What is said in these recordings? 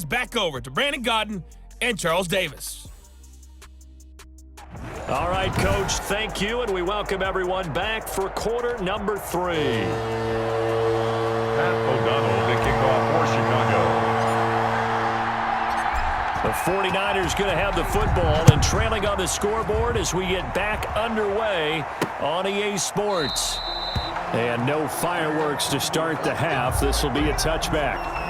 Back over to Brandon Godden and Charles Davis. All right, Coach, thank you, and we welcome everyone back for quarter number 3. Pat O'Donnell to kick off for Chicago. The 49ers going to have the football and trailing on the scoreboard as we get back underway on EA Sports. And no fireworks to start the half. This will be a touchback.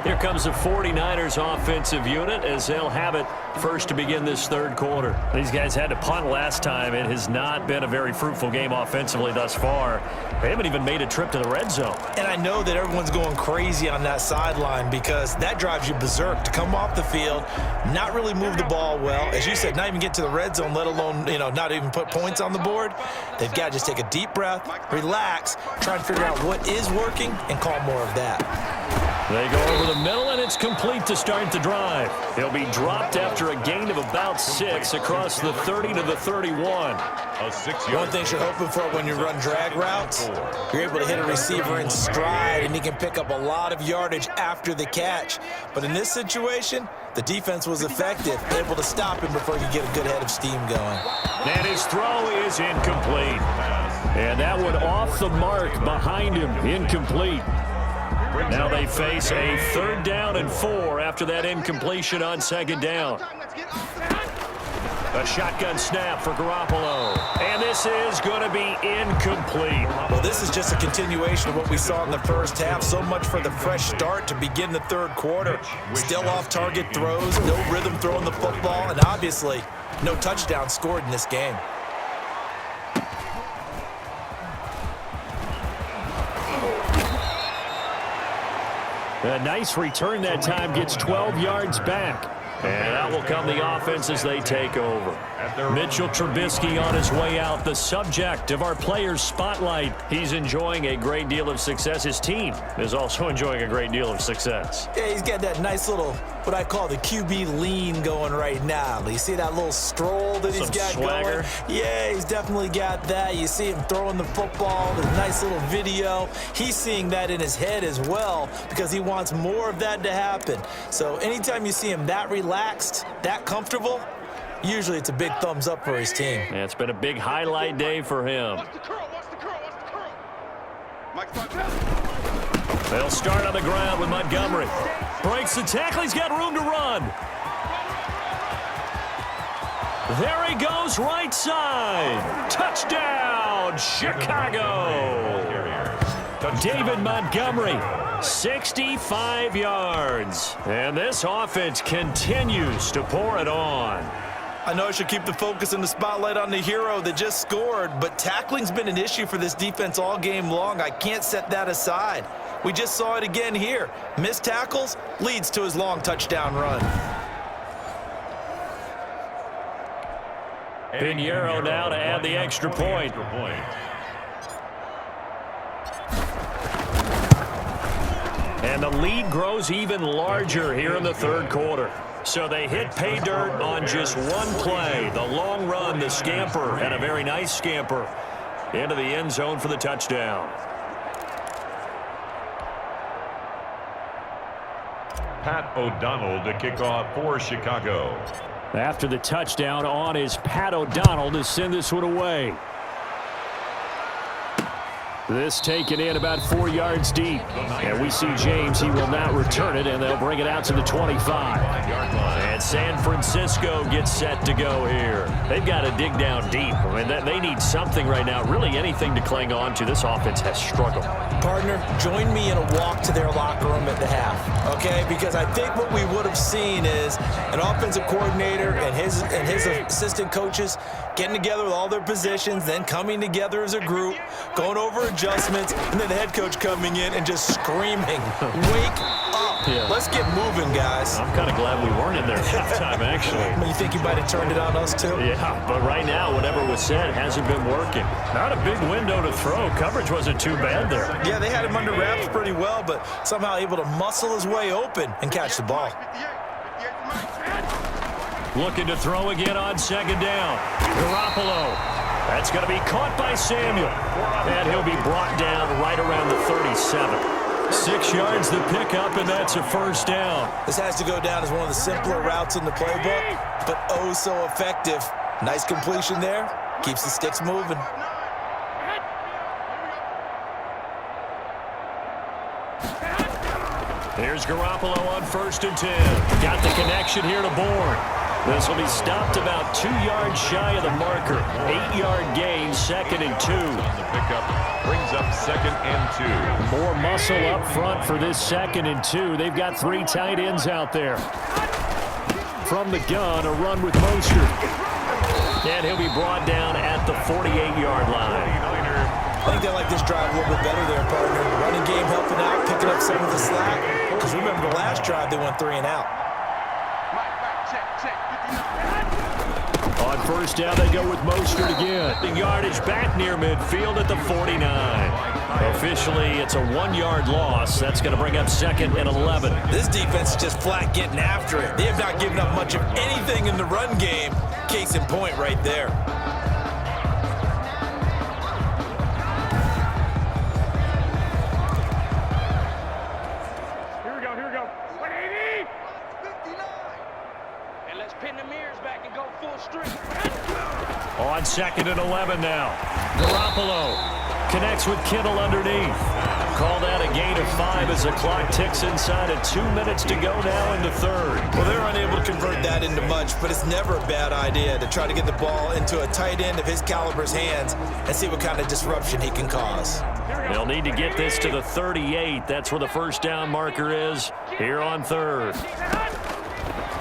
Here comes the 49ers offensive unit as they'll have it first to begin this third quarter. These guys had to punt last time. It has not been a very fruitful game offensively thus far. They haven't even made a trip to the red zone. And I know that everyone's going crazy on that sideline because that drives you berserk to come off the field, not really move the ball well. As you said, not even get to the red zone, let alone, not even put points on the board. They've got to just take a deep breath, relax, try and figure out what is working and call more of that. They go over the middle, and it's complete to start the drive. He'll be dropped after a gain of about 6 across the 30 to the 31. One thing you're hoping for when you run drag routes, you're able to hit a receiver in stride, and he can pick up a lot of yardage after the catch. But in this situation, the defense was effective, able to stop him before he could get a good head of steam going. And his throw is incomplete. And that one off the mark behind him, incomplete. Now they face a 3rd down and 4 after that incompletion on 2nd down. A shotgun snap for Garoppolo. And this is going to be incomplete. Well, this is just a continuation of what we saw in the first half. So much for the fresh start to begin the third quarter. Still off-target throws, no rhythm throwing the football, and obviously no touchdown scored in this game. A nice return that time, gets 12 yards back. And out will come the offense as they take over. Mitchell Trubisky on his way out, the subject of our players' spotlight. He's enjoying a great deal of success. His team is also enjoying a great deal of success. Yeah, he's got that nice little, what I call the QB lean going right now. You see that little stroll that he's got swagger going? Yeah, he's definitely got that. You see him throwing the football, the nice little video. He's seeing that in his head as well because he wants more of that to happen. So anytime you see him that relaxed, that comfortable, usually it's a big thumbs up for his team. Yeah, it's been a big highlight day for him. They'll start on the ground with Montgomery. Breaks the tackle. He's got room to run. There he goes, right side. Touchdown, Chicago. David Montgomery, 65 yards. And this offense continues to pour it on. I know I should keep the focus and the spotlight on the hero that just scored, but tackling's been an issue for this defense all game long. I can't set that aside. We just saw it again here. Missed tackles leads to his long touchdown run. Pinheiro now to add the extra point. And the lead grows even larger here in the third quarter. So they hit pay dirt on just one play. The long run, the scamper, and a very nice scamper into the end zone for the touchdown. Pat O'Donnell to kick off for Chicago. After the touchdown on is Pat O'Donnell to send this one away. This taken in about 4 yards deep. And we see James, he will not return it, and they'll bring it out to the 25. And San Francisco gets set to go here. They've got to dig down deep. I mean, they need something right now, really anything to cling on to. This offense has struggled. Partner, join me in a walk to their locker room at the half, okay? Because I think what we would have seen is an offensive coordinator and his assistant coaches getting together with all their positions, then coming together as a group, going over adjustments, and then the head coach coming in and just screaming, wake up. Yeah. Let's get moving, guys. I'm kind of glad we weren't in there at halftime, actually. You think you might have turned it on us, too? Yeah, but right now, whatever was said hasn't been working. Not a big window to throw. Coverage wasn't too bad there. Yeah, they had him under wraps pretty well, but somehow able to muscle his way open and catch the ball. Looking to throw again on second down. Garoppolo. That's going to be caught by Samuel. And he'll be brought down right around the 37. 6 yards the pickup, and that's a first down. This has to go down as one of the simpler routes in the playbook, but oh so effective. Nice completion there. Keeps the sticks moving. Here's Garoppolo on 1st and 10. Got the connection here to Bourne. This will be stopped about 2 yards shy of the marker. 8-yard gain, 2nd and 2. On the pickup brings up 2nd and 2. More muscle up front for this 2nd and 2. They've got 3 tight ends out there. From the gun, a run with Mostert. And he'll be brought down at the 48-yard line. I think they like this drive a little bit better there, partner. Running game helping out, picking up some of the slack. Because remember the last drive, they went 3 and out. On 1st down, they go with Mostert again. The yardage back near midfield at the 49. Officially, it's a 1-yard loss. That's going to bring up 2nd and 11. This defense is just flat getting after it. They have not given up much of anything in the run game. Case in point right there. Here we go. 180. 59. And let's pin the mirrors back and go full strength. On 2nd and 11 now. Garoppolo connects with Kittle underneath. Call that a gain of 5 as the clock ticks inside of 2 minutes to go now in the 3rd. Well, they're unable to convert that into much, but it's never a bad idea to try to get the ball into a tight end of his caliber's hands and see what kind of disruption he can cause. They'll need to get this to the 38. That's where the 1st down marker is here on 3rd.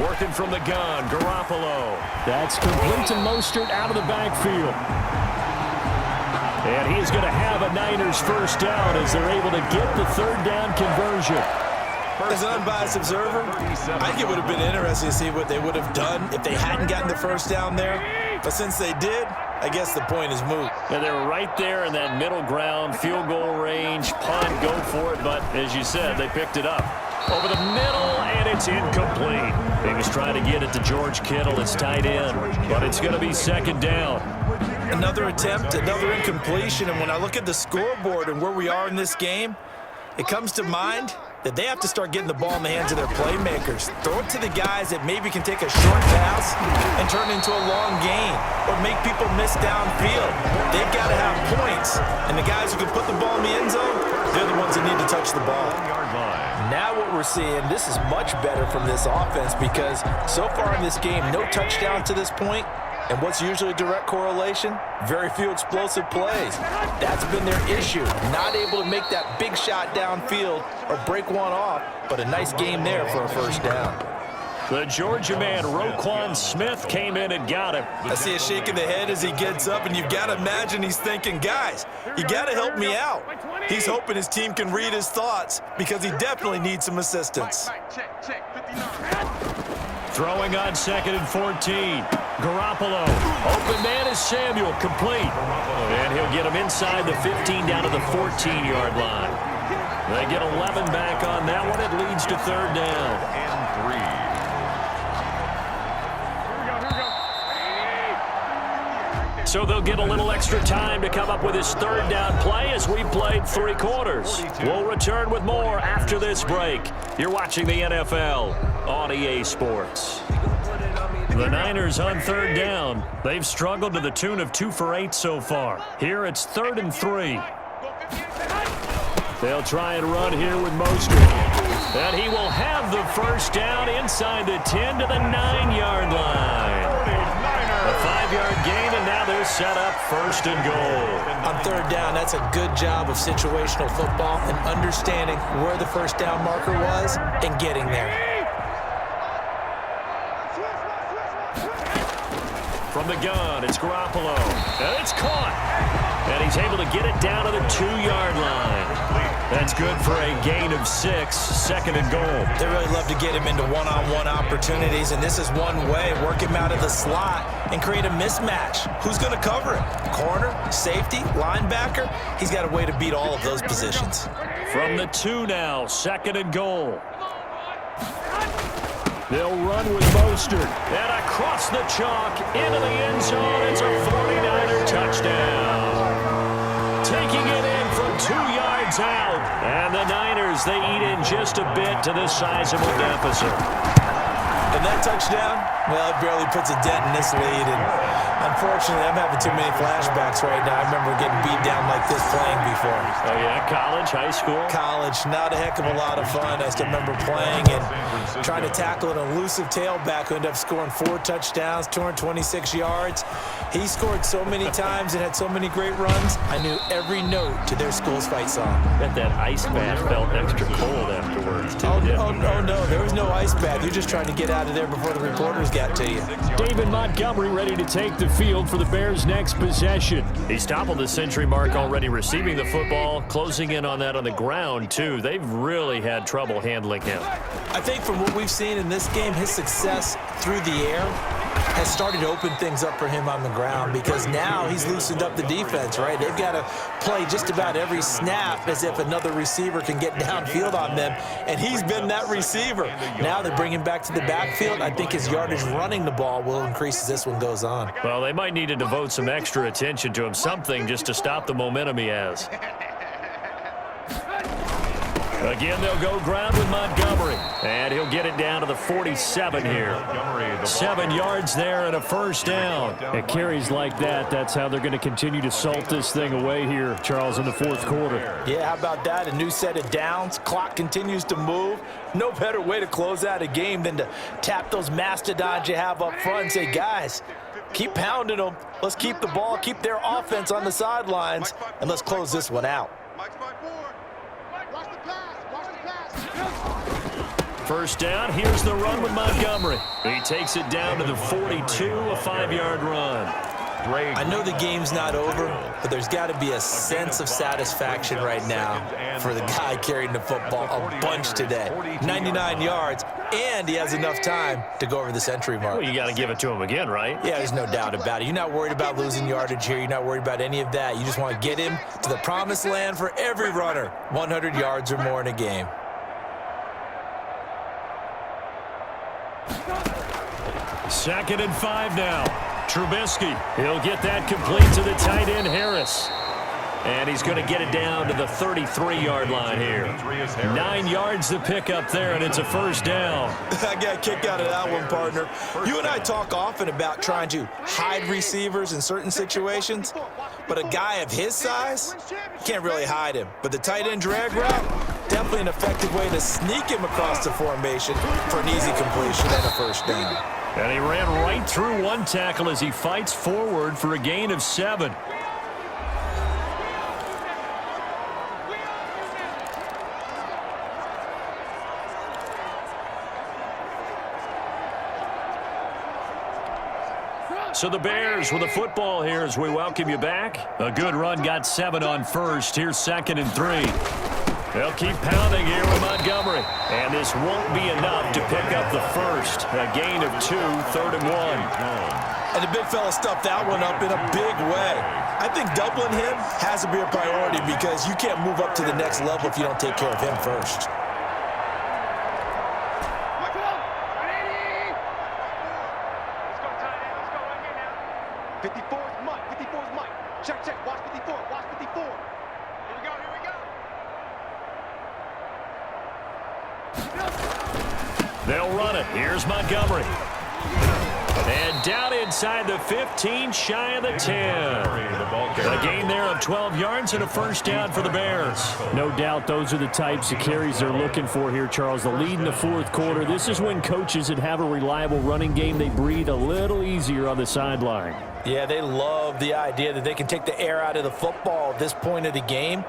Working from the gun, Garoppolo. That's complete to Mostert out of the backfield. And he's going to have a Niners 1st down as they're able to get the 3rd down conversion. As an unbiased observer, I think it would have been interesting to see what they would have done if they hadn't gotten the 1st down there. But since they did, I guess the point is moot. And they were right there in that middle ground, field goal range, punt, go for it. But as you said, they picked it up. Over the middle, and it's incomplete. He was trying to get it to George Kittle, his tight end, but it's going to be 2nd down. Another attempt, another incompletion, and when I look at the scoreboard and where we are in this game, it comes to mind that they have to start getting the ball in the hands of their playmakers. Throw it to the guys that maybe can take a short pass and turn it into a long gain or make people miss downfield. They've got to have points, and the guys who can put the ball in the end zone, they're the ones that need to touch the ball. Now what we're seeing, this is much better from this offense because so far in this game, no touchdown to this point. And what's usually a direct correlation? Very few explosive plays. That's been their issue. Not able to make that big shot downfield or break one off, but a nice game there for a 1st down. The Georgia man, Roquan Smith, came in and got him. I see a shake of the head as he gets up, and you've got to imagine he's thinking, guys, you got to help me out. He's hoping his team can read his thoughts because he definitely needs some assistance. Throwing on 2nd and 14. Garoppolo. Open man is Samuel. Complete. And he'll get him inside the 15 down to the 14-yard line. They get 11 back on that one. It leads to 3rd down. And 3. So they'll get a little extra time to come up with his 3rd down play as we played 3 quarters. We'll return with more after this break. You're watching the NFL on EA Sports. The Niners on 3rd down. They've struggled to the tune of 2 for 8 so far. Here it's 3rd and 3. They'll try and run here with Mostert. And he will have the 1st down inside the 10 to the 9-yard line. A 5-yard gain, and now they're set up 1st and goal. On 3rd down, that's a good job of situational football and understanding where the 1st down marker was and getting there. From the gun, it's Garoppolo. And it's caught. And he's able to get it down to the 2-yard line. That's good for a gain of 6, 2nd and goal. They really love to get him into one-on-one opportunities, and this is one way. Work him out of the slot and create a mismatch. Who's going to cover him? Corner, safety, linebacker? He's got a way to beat all of those positions. From the 2 now, 2nd and goal. They'll run with Mostert. And across the chalk, into the end zone. It's a 49er touchdown. Taking it in from 2 yards yards out. And the Niners, they eat in just a bit to this sizable deficit. And that touchdown, well, it barely puts a dent in this lead. And unfortunately, I'm having too many flashbacks right now. I remember getting beat down like this playing before. Oh, yeah? College, high school? College, not a heck of a lot of fun. I still remember playing and trying to tackle an elusive tailback who ended up scoring 4 touchdowns, 226 yards. He scored so many times and had so many great runs, I knew every note to their school's fight song. Bet that ice bath felt extra cold afterwards, too. Oh, no, there was no ice bath. You're just trying to get out of there before the reporters got to you. David Montgomery ready to take the field for the Bears' next possession. He's toppled the century mark already receiving the football, closing in on that on the ground, too. They've really had trouble handling him. I think from what we've seen in this game, his success through the air has started to open things up for him on the ground because now he's loosened up the defense, right? They've got to play just about every snap as if another receiver can get downfield on them, and he's been that receiver. Now they bring him back to the backfield. I think his yardage running the ball will increase as this one goes on. Well, they might need to devote some extra attention to him, something just to stop the momentum he has. Again, they'll go ground with Montgomery, and he'll get it down to the 47 here. 7 yards there and a first down. At carries like that, that's how they're going to continue to salt this thing away here, Charles, in the fourth quarter. Yeah, how about that? A new set of downs. Clock continues to move. No better way to close out a game than to tap those mastodons you have up front and say, guys, keep pounding them. Let's keep the ball, keep their offense on the sidelines, and let's close this one out. First down, here's the run with Montgomery. He takes it down to the 42, a 5-yard run. I know the game's not over, but there's got to be a sense of satisfaction right now for the guy carrying the football a bunch today. 99 yards, and he has enough time to go over the century mark. Well, you got to give it to him again, right? Yeah, there's no doubt about it. You're not worried about losing yardage here. You're not worried about any of that. You just want to get him to the promised land for every runner, 100 yards or more in a game. Second and 5 now. Trubisky, he'll get that complete to the tight end Harris. And he's going to get it down to the 33-yard line here. 9 yards to pick up there, and it's a first down. I got a kick out of that one, partner. You and I talk often about trying to hide receivers in certain situations, but a guy of his size, you can't really hide him. But the tight end drag route, definitely an effective way to sneak him across the formation for an easy completion and a first down. And he ran right through one tackle as he fights forward for a gain of 7. So the Bears with the football here as we welcome you back. A good run, got 7 on first. Here's 2nd and 3. They'll keep pounding here with Montgomery. And this won't be enough to pick up the first. A gain of 2, 3rd and 1. And the big fella stuffed that one up in a big way. I think doubling him has to be a priority because you can't move up to the next level if you don't take care of him first. They'll run it. Here's Montgomery. And down inside the 15, shy of the 10. A gain there of 12 yards and a first down for the Bears. No doubt those are the types of carries they're looking for here, Charles. The lead in the fourth quarter. This is when coaches that have a reliable running game, they breathe a little easier on the sideline. Yeah, they love the idea that they can take the air out of the football at this point of the game.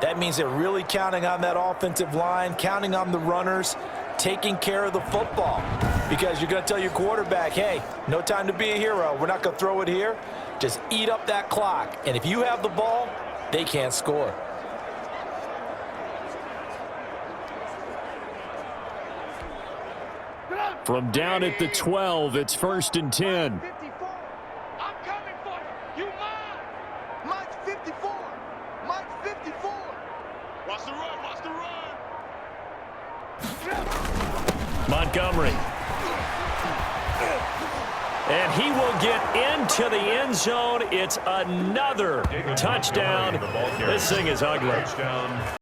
That means they're really counting on that offensive line, counting on the runners, taking care of the football. Because you're going to tell your quarterback, hey, no time to be a hero. We're not going to throw it here. Just eat up that clock. And if you have the ball, they can't score. From down at the 12, it's 1st and 10. I'm coming for you. You mine. Mike's 54. Mike's 54. Watch the run. Watch the run. Montgomery. And he will get into the end zone. It's another touchdown. This thing is ugly.